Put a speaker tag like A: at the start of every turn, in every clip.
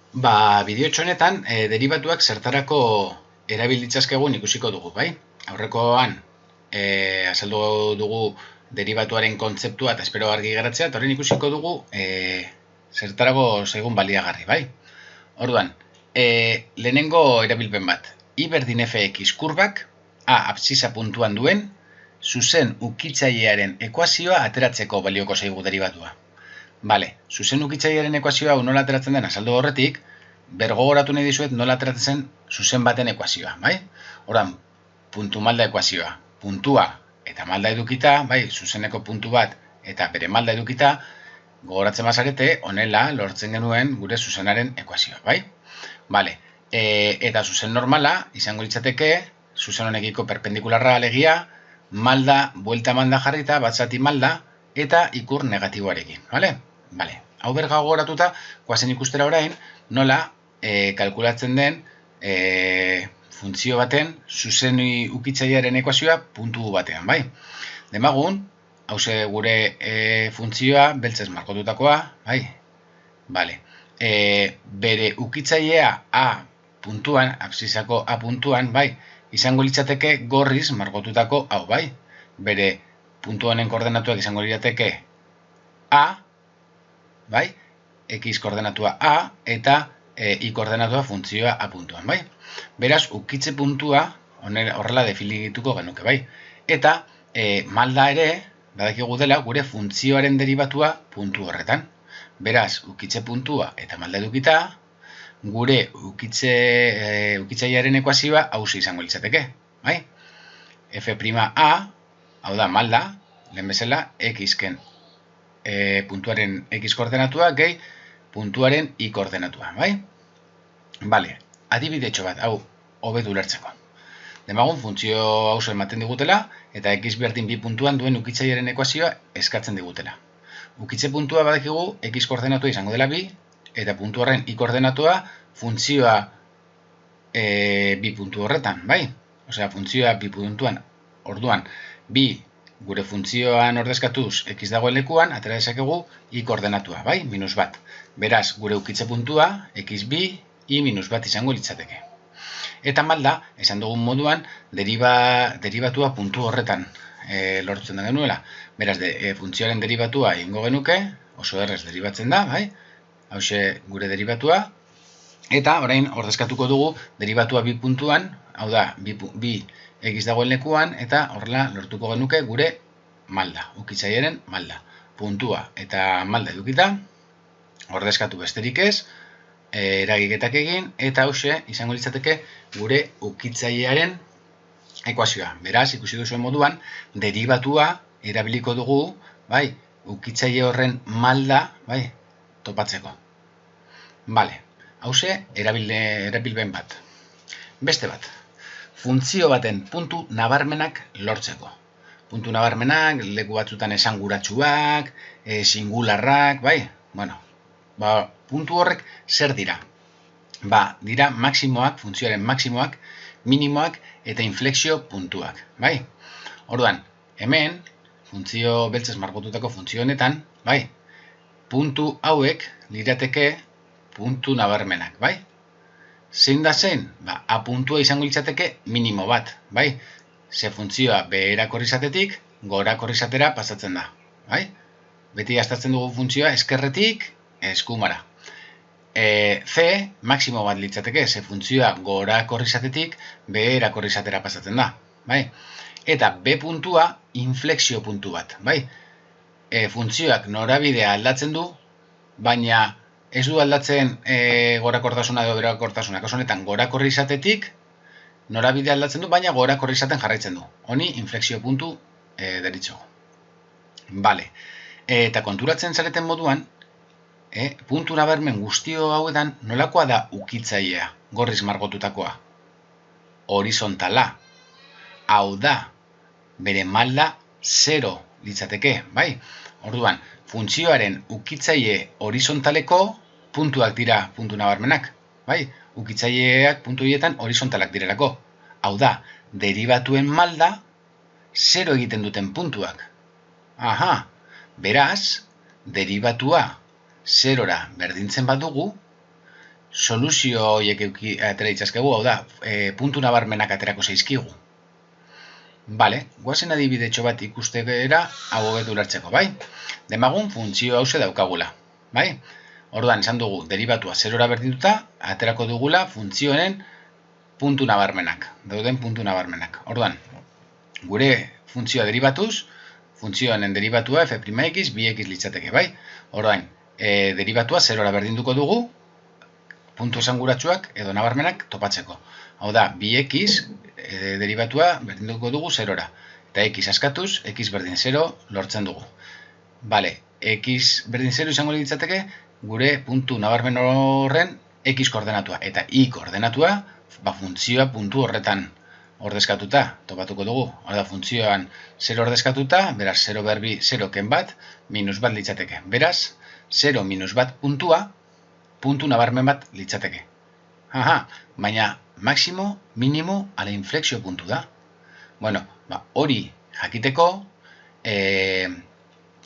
A: Bideotxo honetan, deribatuak zertarako erabil ditzazkegun ikusiko dugu, bai? Aurrekoan, azaldu dugu deribatuaren kontzeptua eta espero argi geratzea, eta horren ikusiko dugu zertarako zaigun baliagarri, bai? Orduan, lehenengo erabilpen bat, I berdin fx kurbak, A absisa puntuan duen, zuzen ukitzailearen ekuazioa ateratzeko balioko zaigu deribatua. Bale, zuzen ukitzailearen ekuazioa nola ateratzen den azaldu horretik, bergogoratu nahi dizuet nola ateratzen zen zuzen baten ekuazioa, bai? Horan, puntu malda ekuazioa, puntua eta malda edukita, bai, zuzeneko puntu bat eta bere malda edukita, gogoratzen bazarete, honela lortzen genuen gure zuzenaren ekuazioa, bai? Bale, eta zuzen normala, izango litzateke, zuzen honekiko perpendikularra alegia, malda, buelta malda jarrita, bat zati malda, eta ikur negatiboarekin, bale? Bale, hau berga gogoratuta, goazen ikustera orain, nola kalkulatzen den funtzio baten zuzen ukitzailearen ekuazioa puntu batean, bai? Demagun, hauze gure funtzioa beltzez markotutakoa, bai? Bale, bere ukitzailea A puntuan, absisako A puntuan, bai? Izango litzateke gorriz markotutako hau, bai? Bere puntu honen koordenatuak izango litzateke A, bai? X koordenatua A eta Y koordenatua funtzioa A puntuan, bai? Beraz, ukitze puntua horrela definituko genuke, bai? Eta malda ere, badakigu dela, gure funtzioaren deribatua puntu horretan. Beraz, ukitze puntua eta malda edukita, gure ukitzailearen ekuazioa hauxe izango litzateke, bai? F'(A), hau da malda, lehen bezala, X-ken puntuaren X koordenatua gehi puntuaren Y koordenatua, bai? Bale, adibidetxo bat, hau hobetu ulertzeko. Demagun, funtzio hauzo ematen digutela, eta X berdin bi puntuan duen ukitzailearen ekuazioa eskatzen digutela. Ukitze puntua badakigu X koordenatua izango dela bi, eta puntu horren Y koordenatua funtzioa bi puntu horretan, bai? Osea, funtzioa bi puntuan, orduan, bi gure funtzioan ordezkatuz X dagoen lekuan, atera dezakegu Y koordenatua, bai? Minus bat. Beraz, gure ukitze puntua, X bi, Y minus bat izango litzateke. Eta malda, esan dugun moduan, deribatua puntu horretan lortzen da genuela. Beraz, funtzioaren deribatua egingo genuke, oso errez deribatzen da, bai? Hauxe gure deribatua. Eta orain ordezkatuko dugu deribatua bi puntuan, hau da, bi X dagoen lekuan, eta horrela lortuko genuke gure malda, ukitzaileren malda. Puntua eta malda edukita, ordezkatu besterik ez, eragiketak egin, eta hauxe izango litzateke gure ukitzailearen ekuazioa. Beraz, ikusi duzuen moduan, deribatua erabiliko dugu, bai, ukitzaile horren malda, bai, topatzeko. Bale, hauxe erabilben bat. Beste bat, funtzio baten puntu nabarmenak lortzeko. Puntu nabarmenak, leku batzutan esanguratsuak, singularrak, bai? Bueno, puntu horrek zer dira? Dira maksimoak, funtzioaren maksimoak, minimoak eta inflexio puntuak, bai? Orduan, hemen, funtzio beltzez margotutako funtzio honetan, bai? Puntu hauek lirateke puntu nabarmenak, bai? Zein da zen? A puntua izango litzateke minimo bat, bai? Ze funtzioa beherakor izatetik, gorakor izatera pasatzen da, bai? Beti aztertzen dugu funtzioa eskerretik eskumara. C, maksimo bat litzateke, ze funtzioa gorakor izatetik beherakor izatera pasatzen da, bai? Eta B puntua inflexio puntu bat, bai? Funtzioak norabidea aldatzen du, baina ez du aldatzen gorakortasuna edo beherakortasuna. Kasu honetan, gorakorri izatetik norabidea aldatzen du, baina gorakorri izaten jarraitzen du. Honi inflexio puntu deritzogu. Bale, eta konturatzen zareten moduan, puntu nabarmen guztio hauetan nolakoa da ukitzailea, gorriz margotutakoa? Horizontala. Hau da, bere malda 0 litzateke, bai? Orduan, funtzioaren ukitzaile horizontaleko puntuak dira puntu nabarmenak, bai? Ukitzaileak puntu horietan horizontalak direlako. Hau da, deribatuen malda 0 egiten duten puntuak. Aha, beraz, deribatua 0ra berdintzen badugu, soluzio horiek atera ditzazkegu, hau da, puntu nabarmenak aterako zaizkigu. Bale, guazen adibidetxo bat ikustera hau hobeto ulertzeko, bai? Demagun funtzio hause daukagula, bai? Orduan, esan dugu, deribatua zerora berdinduta, aterako dugula funtzioen puntu nabarmenak, dauden puntu nabarmenak. Orduan, gure funtzioa deribatuz, funtzioen deribatua f'(x) 2x litzateke, bai? Orduan, deribatua zerora berdinduko dugu, puntu esanguratsuak edo nabarmenak topatzeko. Hau da, 2x deribatua berdinduko dugu zerora. Eta x askatuz, x berdin 0 lortzen dugu. Bale, x berdin 0 izango litzateke, gure puntu nabarmen horren x koordenatua. Eta y koordenatua, funtzioa puntu horretan ordezkatuta topatuko dugu. Hau da, funtzioan 0 ordezkatuta, beraz 0 berbi 0 ken bat, minus bat litzateke. Beraz, 0 minus bat puntua, puntu nabarmen bat litzateke. Baina maximo, minimo, ala inflexio puntu da. Bueno, hori jakiteko,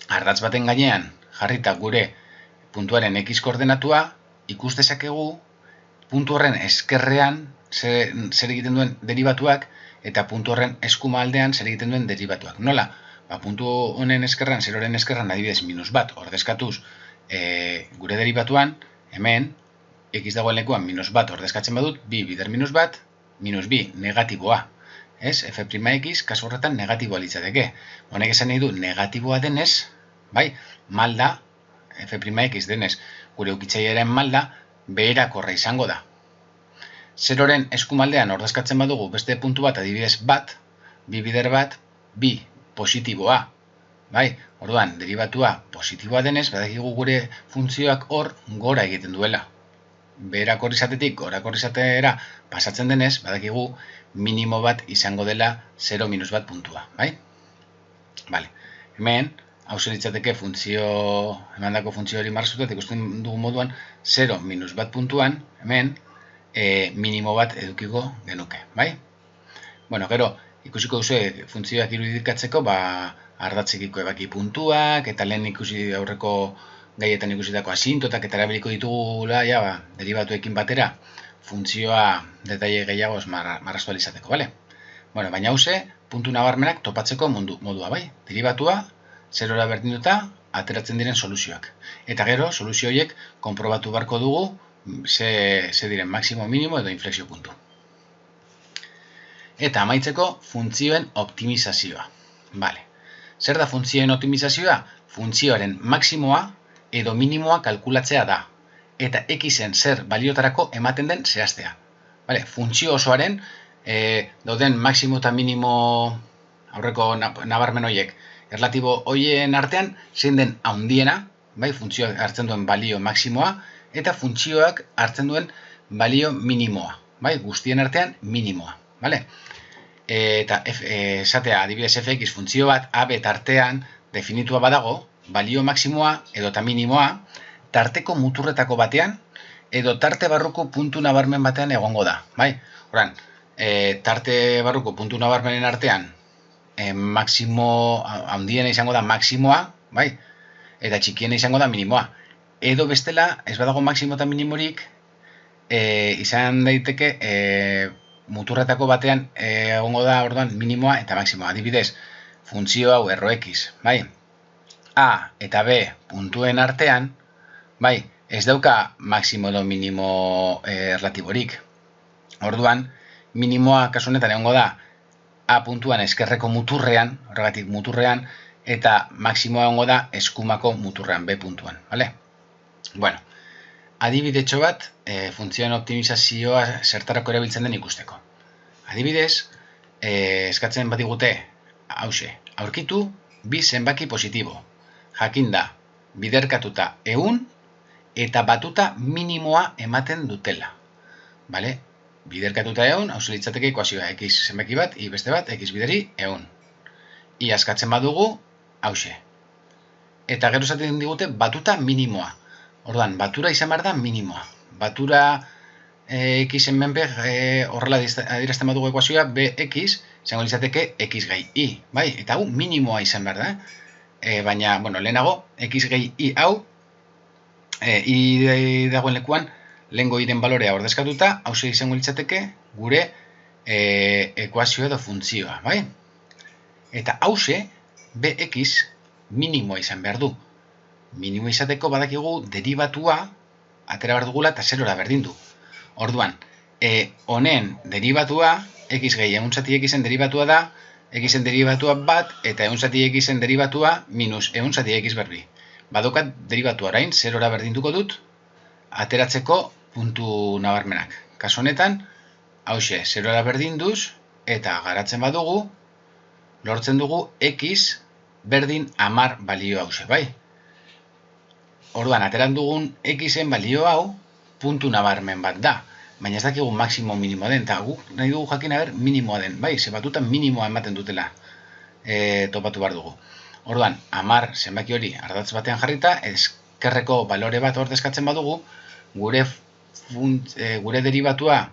A: ardatz baten gainean jarrita gure puntuaren x koordenatua, ikus dezakegu puntu horren eskerrean zer egiten duen deribatuak eta puntu horren eskuma aldean zer egiten duen deribatuak. Nola? Puntu honen eskerran, zeroren eskerran adibidez minus bat ordezkatuz gure deribatuan, hemen, x dagoen lekuan minus bat ordezkatzen badut, bi bider minus bat, minus bi negatiboa. F'(x) kasu horretan negatiboa litzateke. Honek esan nahi du negatiboa denez, bai, malda, f'(x) denez, gure ukitzailearen malda, beherakorra izango da. Zeroren eskumaldean ordezkatzen badugu beste puntu bat, adibidez bat, bi bider bat, bi positiboa. Bai, orduan, deribatua positiboa denez, badakigu gure funtzioak hor gora egiten duela. Beherakor izatetik gorakor izatera pasatzen denez, badakigu minimo bat izango dela 0 minus bat puntua, bai? Bale, hemen, hau litzateke emandako funtzio hori marzutat, ikusten dugu moduan, 0 minus bat puntuan, hemen, minimo bat edukiko genuke, bai? Bueno, gero, ikusiko duzu funtzioak irudikatzeko, ardatzekiko ebaki puntuak, eta lehen ikusi aurreko gaietan ikusitako asintotak, eta erabiliko ditugula, deribatuekin batera, funtzioa detaile gehiagoz marraztu alizateko, bale? Bueno, baina hauze, puntu nabarmenak topatzeko modua, bai? Deribatua, zerora berdinduta, ateratzen diren soluzioak. Eta gero, soluzio horiek konprobatu beharko dugu, ze diren maximo, minimo edo inflexio puntu. Eta amaitzeko, funtzioen optimizazioa. Bale. Zer da funtzioen optimizazioa? Funtzioaren maximoa edo minimoa kalkulatzea da. Eta x-en zer baliotarako ematen den zehaztea. Bale, funtzio osoaren dauden maximo eta minimo aurreko nabarmen horiek erlatibo horien artean zein den handiena, bai, funtzioak hartzen duen balio maximoa eta funtzioak hartzen duen balio minimoa, bai, guztien artean minimoa, bale? Eta esatea adibidez f(x) funtzio bat a b tartean definitua badago, balio maximoa edo eta minimoa tarteko muturretako batean edo tarte barruko puntu nabarmen batean egongo da, bai? Horan, tarte barruko puntu nabarmenen artean maximo handiena izango da maximoa, bai? Eta txikiena izango da minimoa. Edo bestela, ez badago maximo eta minimorik, izan daiteke muturretako batean egongo da orduan minimoa eta maximoa. Adibidez, funtzio hau erro(x), bai? A eta B puntuen artean, bai, ez dauka maximo edo minimo erlatiborik. Orduan, minimoa kasu honetan egongo da A puntuan eskerreko muturrean, horregatik muturrean, eta maximoa egongo da eskumako muturrean, B puntuan, bale? Bueno, adibidetxo bat, funtzioen optimizazioa zertarako erabiltzen den ikusteko. Adibidez, eskatzen bat digute, hause, aurkitu bi zenbaki positibo. Jakinda, biderkatuta 100 eta batuta minimoa ematen dutela. Bale? Biderkatuta 100, hause litzateke ekuazioa x zenbaki bat, y beste bat, x bideri 100. I askatzen badugu, hause. Eta gero esaten digute batuta minimoa. Orduan, batura izan behar da minimoa. Batura x-en menpe horrela adierazten badugu ekuazioa bx izango litzateke x gehi y. Bai? Eta hau minimoa izan behar da. Baina, bueno, lehenago, x gehi y hau y dagoen lekuan lehengo iren balorea ordezkatuta, hause izango litzateke gure ekuazio edo funtzioa, bai? Eta hause bx minimoa izan behar du. Minimoa izateko badakigu derivatua atera behar dugula eta zerora berdin du. Orduan, honen derivatua, x gehi egun zati xen derivatua da, xen derivatua bat, eta egun zati xen derivatua minus egun zati x berbi. Badokat derivatua orain, zerora berdinduko dut, ateratzeko puntu nabarmenak. Kasu honetan, hause, zerora berdinduz, eta garatzen badugu, lortzen dugu x berdin 10 balio hause, bai? Orduan, ateran dugun xen balio hau, puntu nabarmen bat da. Baina ez dakigu maksimo minimo den, eta guk nahi dugu jakin aber minimoa den, bai? Ze batutan minimoa ematen dutela topatu behar dugu. Orduan, 10 zenbaki hori ardatz batean jarrita, ezkerreko balore bat ordezkatzen badugu, gure derivatua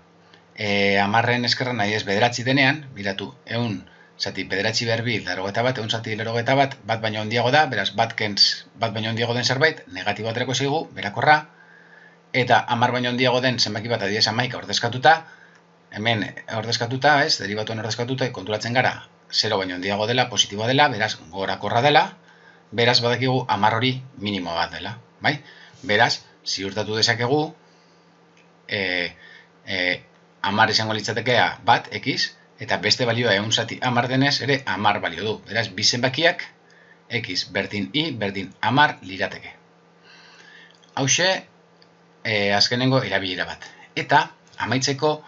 A: 10en eskerra nahi ez bederatzi denean, biratu, egun zati bederatzi berbi, larogeta bat, egun zati larogeta bat, bat baino handiago da, beraz, bat baino handiago den zerbait, negatibo aterako zeigu, berakorra, eta 10 baino handiago den zenbaki bat adiez 11 ordezkatuta, hemen ordezkatuta, ez, derivatuan ordezkatuta, konturatzen gara, 0 baino handiago dela, positiboa dela, beraz, gorakorra dela, beraz, badakigu 10 hori minimo bat dela, bai? Beraz, ziurtatu dezakegu, 10 izango litzatekea bat, x, eta beste balioa egun zati 10 denez, ere 10 balio du. Beraz, bi zenbakiak, x berdin i berdin 10 lirateke. Hauxe, azkenengo erabilera bat. Eta, amaitzeko,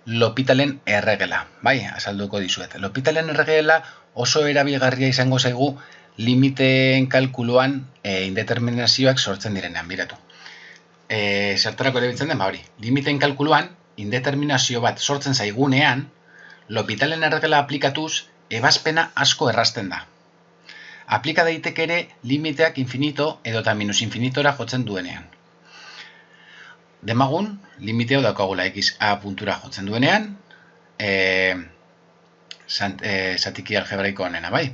A: L'Hopitalaren erregela. Bai, azalduko dizuet. L'Hopitalaren erregela oso erabilgarria izango zaigu limiteen kalkuluan indeterminazioak sortzen direnean, biratu. Zertarako erabiltzen den, hori. Limiteen kalkuluan, indeterminazio bat sortzen zaigunean, L'Hopitalaren erregela aplikatuz, ebazpena asko errazten da. Aplika daiteke ere limiteak infinito edota minus infinitora jotzen duenean. Demagun, limiteo daukagula x a puntura jotzen duenean, zatiki algebraiko honena, bai?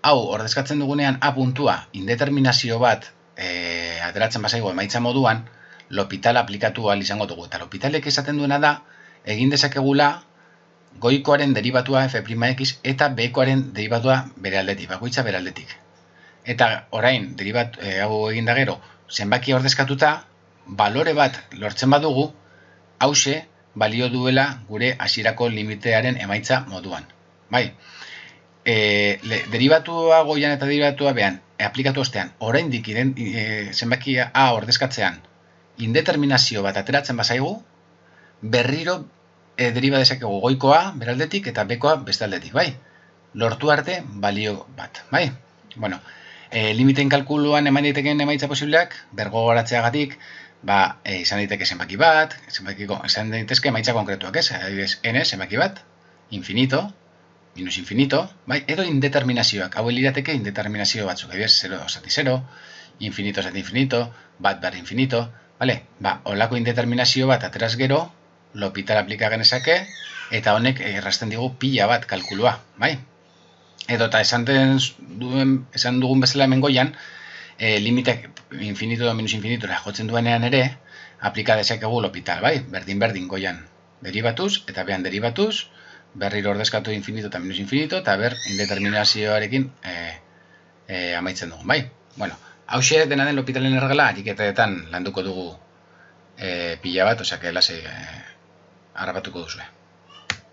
A: Hau, ordezkatzen dugunean a puntua indeterminazio bat ateratzen bazaigu emaitza moduan, L'Hopital aplikatu ahal izango dugu. Eta L'Hopitalek esaten duena da, egin dezakegula goikoaren derivatua f'x eta bekoaren derivatua bere aldetik, bakoitza bere aldetik. Eta orain, hau egin da gero, zenbaki ordezkatuta, balore bat lortzen badugu, hause balio duela gure hasierako limitearen emaitza moduan. Bai, derivatua goian eta derivatua behan, aplikatu ostean, oraindik zenbakia a ordezkatzean, indeterminazio bat ateratzen bazaigu, berriro deriba dezakegu goikoa beraldetik eta bekoa bestaldetik, bai? Lortu arte balio bat, bai? Bueno, limiten kalkuluan eman daiteken emaitza posibleak, bergogoratzeagatik, izan daiteke zenbaki bat, izan daitezke emaitza konkretuak, ez? Adibidez, n zenbaki bat, infinito, minus infinito, bai? Edo indeterminazioak, hau lirateke indeterminazio batzuk, adibidez, 0 zati 0, infinito zati infinito, bat behar infinito, bale? Holako indeterminazio bat ateraz gero, L'Hopital aplika genezake, eta honek errazten digu pila bat kalkulua, bai? Edo eta esan dugun bezala hemen goian, limitek infinito edo minus infinitora jotzen duenean ere, aplika dezakegu L'Hopital, bai? Berdin goian derivatuz, eta behan derivatuz, berriro ordezkatu infinito eta minus infinito, eta indeterminazioarekin amaitzen dugu, bai? Bueno, hauxe dena den L'Hopitalen erregela, ariketetan landuko dugu pila bat, osea, que lasai harrapatuko duzue.